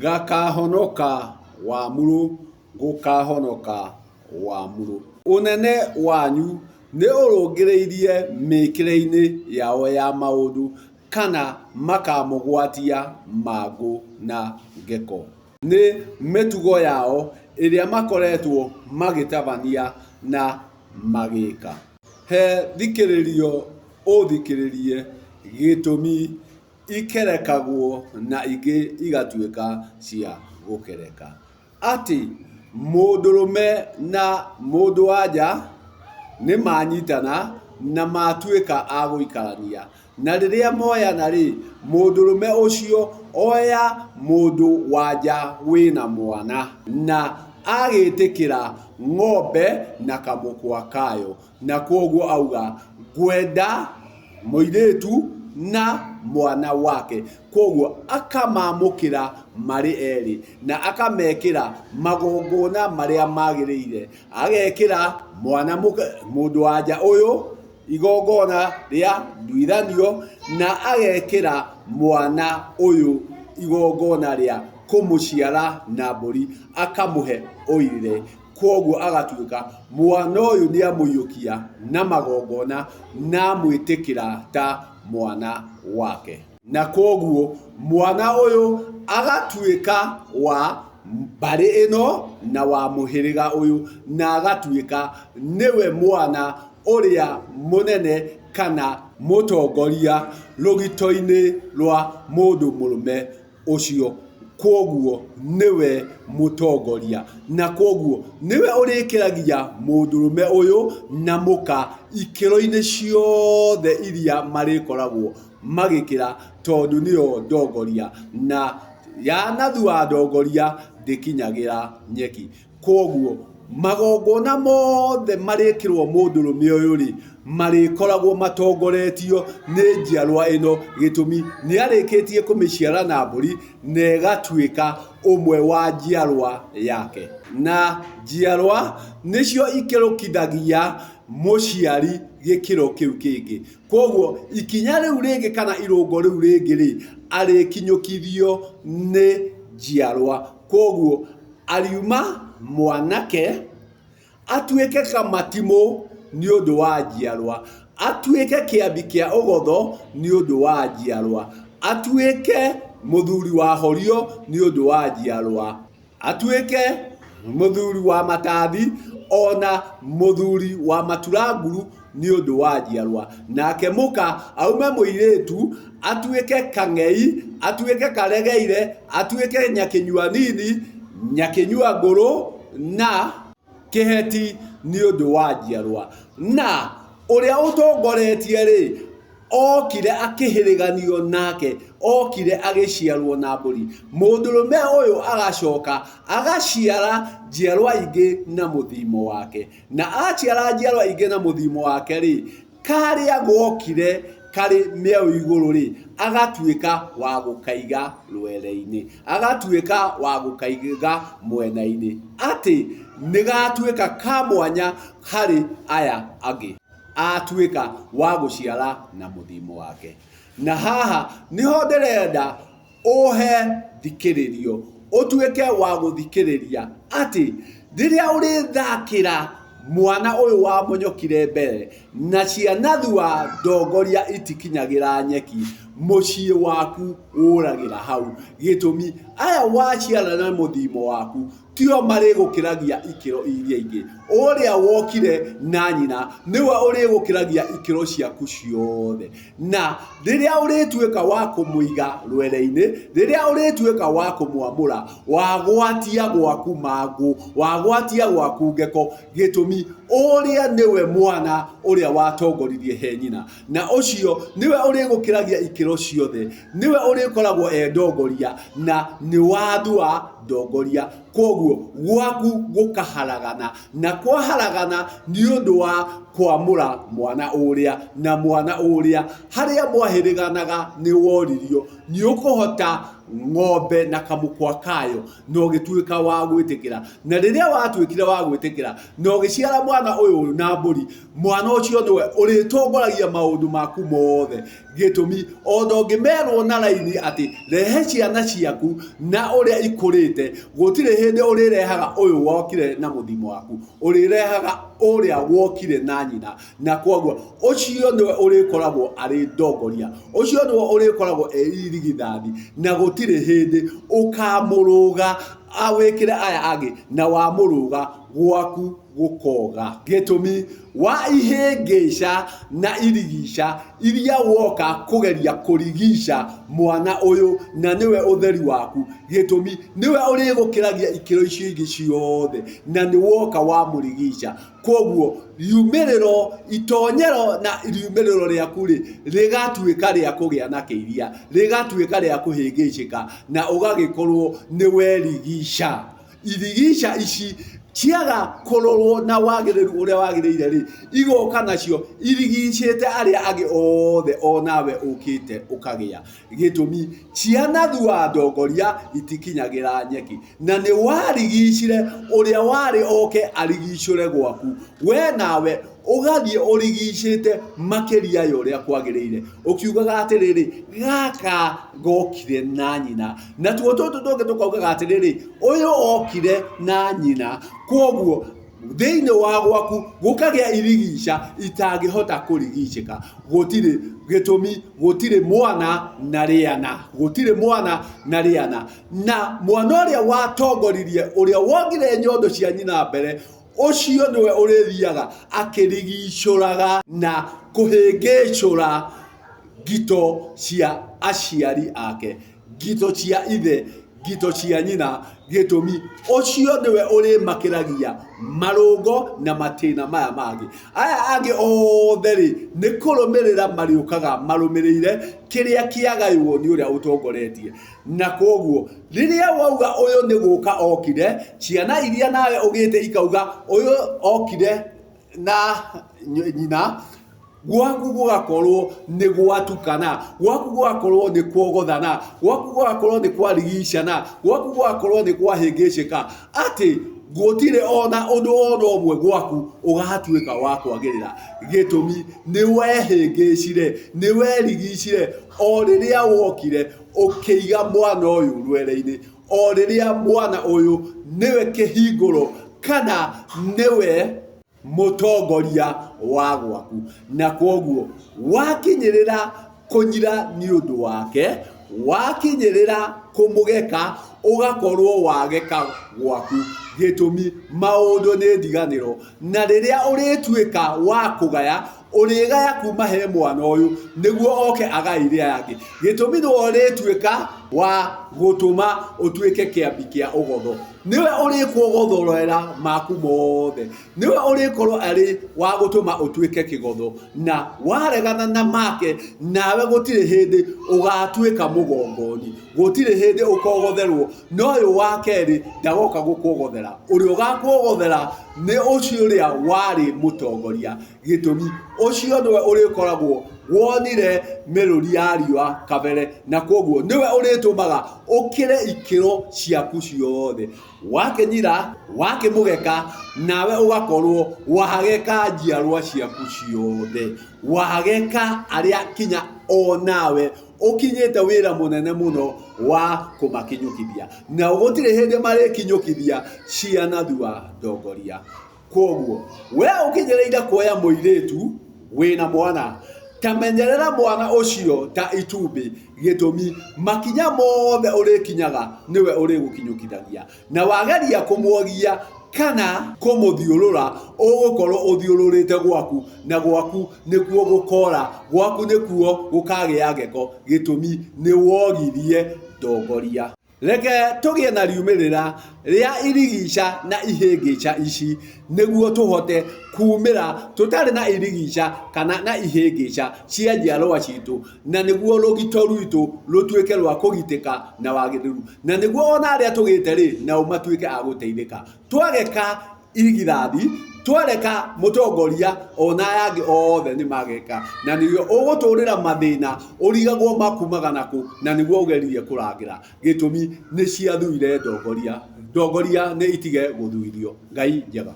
Gakahonoka wamuru gukahonoka wamuru. Unene wanyu nĩ ũrũngĩrĩirie mĩkĩre-inĩ yao ya maũndũ kana makamũgwatia mangũ na ngeko. Nĩ mĩtugo yao ĩrĩa makoretwo magĩtabania na magĩka. He thikĩrĩrio ũthikĩrĩrie gĩtũmi ikerekagwo na ingĩ igatuĩka cia gũkereka. Atĩ mũndũrũme na mũndũ-wa-nja nĩ manyitana na matuĩka a gũikarania. Na rĩrĩa moyana rĩ, mũndũrũme ũcio oya mũndũ-wa-nja wĩna mwana na agĩtĩkĩra ng'ombe na kamũkwa kayo. Na kuoguo auga ngwenda mũirĩtu na mwana wake. Kuoguo akamamũkĩra marĩ erĩ na akamekĩra magongona marĩa magĩrĩire. Agekĩra mũndũ-wa-nja ũyũ igongona rĩa nduithanio na agekĩra mwana ũyũ igongona rĩa kũmũciara na mbũri, akamũhe ũirĩre. Kuoguo agatuĩka mwana ũyũ nĩ amũiyũkia na magongona na amwĩtĩkĩra ta mwana wake. Na kuoguo mwana ũyũ agatuĩka wa mbarĩ ĩno na wa mũhĩrĩga ũyũ, na agatuĩka nĩwe mwana ũrĩa mũnene kana mũtongoria rũgito-inĩ rwa mũndũ mũrũme ũcio. Kuoguo nĩwe mũtongoria na kuoguo nĩwe ũrĩkĩragia mũndũrũme ũyũ na mũka ikĩro-inĩ ciothe iria marĩkoragwo magĩkĩra, tondũ nĩyo ndongoria na yanathi wa ndongoria ndĩkinyagĩra nyeki. Kuoguo magongona mothe marĩkĩrwo mũndũrũme ũyũ rĩ, marĩkoragwo matongoretio nĩ njiarwa ĩno, gĩtũmi nĩ arĩkĩtie kũmĩciara na mbũri na ĩgatuĩka ũmwe wa njiarwa yake. Na njiarwa nĩcio ikĩrũkithagia mũciari gĩkĩro kĩu kĩngĩ. Kuoguo ikinya rĩu rĩngĩ kana irũngo rĩu rĩngĩ rĩ, arĩkinyũkithio nĩ njiarwa. Kuoguo ariuma mwanake atuĩke kamatimũ nĩ ũndũ wa njiarwa, atuĩke kĩambi kĩa ũgotho nĩ ũndũ wa njiarwa, atuĩke mũthuri wa horio nĩ ũndũ wa njiarwa, atuĩke mũthuri wa matathi ona mũthuri wa maturanguru nĩ ũndũ wa njiarwa. Nake mũka aume mũirĩtu atuĩke kang'ei, atuĩke karegeire, atuĩke nyakĩnyua nini, nyakĩnyua ngũrũ na kĩheti nĩ ũndũ wa njiarwa. Na ũrĩa ũtongoretie rĩ, okire akĩhĩrĩganio nake, okire agĩciarwo na mbũri. Mũndũrũme ũyũ agacoka agaciara njiarwa ingĩ na mũthimo wake, na aciara njiarwa ingĩ na mũthimo wake rĩ, karĩa gokire karĩ mĩau igũrũ rĩ, agatuĩka wa gũkaiga rwere-inĩ, agatuĩka wa gũkaiga mwena-inĩ, atĩ nĩgatuĩka ka mwanya harĩ aya angĩ, atuĩka wa gũciara na mũthimo wake. Na haha nĩho ndĩrenda ũhe thikĩrĩrio, ũtuĩke wa gũthikĩrĩria atĩ rĩrĩa ũrĩthakĩra mwana ũyũ wamũnyokire mbere na cianathi wa ndongoria itikinyagĩra nyeki, mũciĩ waku ũragĩra hau, gĩtũmi aya waciara na mũthimo waku tio marĩgũkĩragia ikĩro iria ingĩ. Ũrĩa wokire na nyina nĩwe ũrĩgũkĩragia ikĩro ciaku ciothe. Na rĩrĩa ũrĩtuĩka wa kũmũiga rwere-inĩ, rĩrĩa ũrĩtuĩka wa kũmwamũra, wagwatia gwaku mangũ, wagwatia gwaku ngeko, gĩtũmi ũrĩa nĩwe mwana ũrĩa watongoririe he nyina, na ũcio nĩwe ũrĩgũkĩragia ikĩro ciothe, nĩwe ũrĩkoragwo e ndongoria na nĩ wathua ndongoria. Kuoguo gwaku gũkaharagana, na kwaharagana nĩ ũndũ wa kwamũra mwana ũrĩa, na mwana ũrĩa harĩa mwahĩrĩganaga nĩ woririo, nĩ ũkũhota ng'ombe na kamukwa kayo no gituika wa gwitikira na riria watuikire wa gwitikira no giciara mwana uyu na mburi mwana ucio niwe uritongoragia maundu maku mothe gitumi ondo ngimerwo na raini ati rehe ciana ciaku na uria ikurite gutire hindi urirehaga uyu wokire na muthimo waku urirehaga uria wokire na nyina na kwoguo ucio niwe urikoragwo ari ndongoria ucio niwe urikoragwo irigithathi na gutire hindi ukamuruga awekire aya agi na wamuruga gwaku gukoga gitumi wa ihengesha na irigisha iria woka kugeria kurigisha mwana uyu na niwe utheri waku gitumi niwe urigukiragia ikiro icio ingi ciothe na ni woka wa murigisha kwoguo riumiriro itonyero na riumiriro riaku rigatuika ria kugia na kiiria rigatuika ria kuhingicika na ugagikorwo niwe rigisha irigisha ici ciaga kororwo na wagiriru uria wagirire igoka nacio irigicite aria agi othe onawe ukite ukagia gitumi ciana thua ndongoria itikinyagira nyeki na ni warigicire uria wari oke arigicure gwaku we nawe ugathie urigicite makiria ya uria kwagirire ukiugaga atiriri gaka gokire na nyina na tuo tunge tukaugaga atiriri uyu okire na nyina kwoguo thiini wa gwaku gukagia irigisha itangihota kurigicika gutire gitumi gutire mwana na riana gutire mwana na riana na mwana uria watongoririe uria wongire nyondo cia nyina mbere ucio niwe urithiaga akirigicuraga na kuhingicura gito cia aciari ake gito cia ithe gito cia nyina gitumi ucio niwe urimakiragia marungo na matina maya mangi aya angi othe ni kurumirira mariukaga marumirire kiria kiagaywo ni uria utongoretie na kwoguo riria wauga uyu ni guka okire ciana iria nawe ugite ikauga uyu okire na nyina gwaku gugakorwo ni gwatukana gwaku gugakorwo ni kuogothana gwaku gugakorwo ni kwarigicana gwaku gugakorwo ni kwahingicika ati gutire ona undu omwe gwaku ugahatuika wa kwagirira gitumi ni wehingicire ni werigicire o riria wokire ukiiga mwana uyu rwere-ini o riria mwana uyu niwe kihinguro kana niwe mutongoria wa gwaku na kwoguo wakinyirira kunyira ni undu wake wakinyirira kumugeka ugakorwo wageka gwaku gitumi maundu ni ndiganiro na riria urituika wa kugaya urigaya kuma he mwana uyu niguo oke agaire yangi gitumi no urituika wa gutuma utuike kiambi kia ugotho niwe urikugothorera maku mothe niwe urikorwo ari wa gutuma utuike kigotho na waregana na make nawe gutire hindi ugatuika mugongoni gutire hindi ukogotherwo no uyu wa keri ndagoka gukugothera uri ugakugothera ni ucio uria wari mutongoria gitumi ucio niwe urikoragwo wonire meruri ya riua kabere na kwoguo niwe uritumaga ukire ikiro ciaku ciothe wakenyira wakimugeka nawe ugakorwo wahageka njiarwa ciaku ciothe wahageka aria kinya onawe ukinyite wira munene muno wa kumakinyukithia na ugutire hindi mari kinyukithia ciana thua ndongoria kwoguo we ukinyereire kuoya muiritu wina mwana tamenyerera mwana ucio ta itumbi gitumi makinya mothe urikinyaga niwe urigukinyukithagia na wageria kumwogia kana kumuthiurura ugukorwo uthiururite gwaku na gwaku nikuo gukora gwaku nikuo gukagia ngeko gitumi ni wogirie ndongoria reke tugie na riumirira ria irigisha na ihingica ici niguo tuhote kumira tutari na irigisha kana na ihingica cia njiarwa citu na niguo rugito rwitu rutuike rwa kugitika na wagiriru na niguo ona aria tugite ri na umatuike a guteithika twageka irigithathi twareka mutongoria ona yangi othe ni mageka na nĩguo ũgũtũrĩra mathĩna ũrigagwo makumaga naku na nĩguo ũgeririe kũrangira gĩtũmi nĩ ciathuire ndongoria nĩ itige gũthuirio. Ngai njega.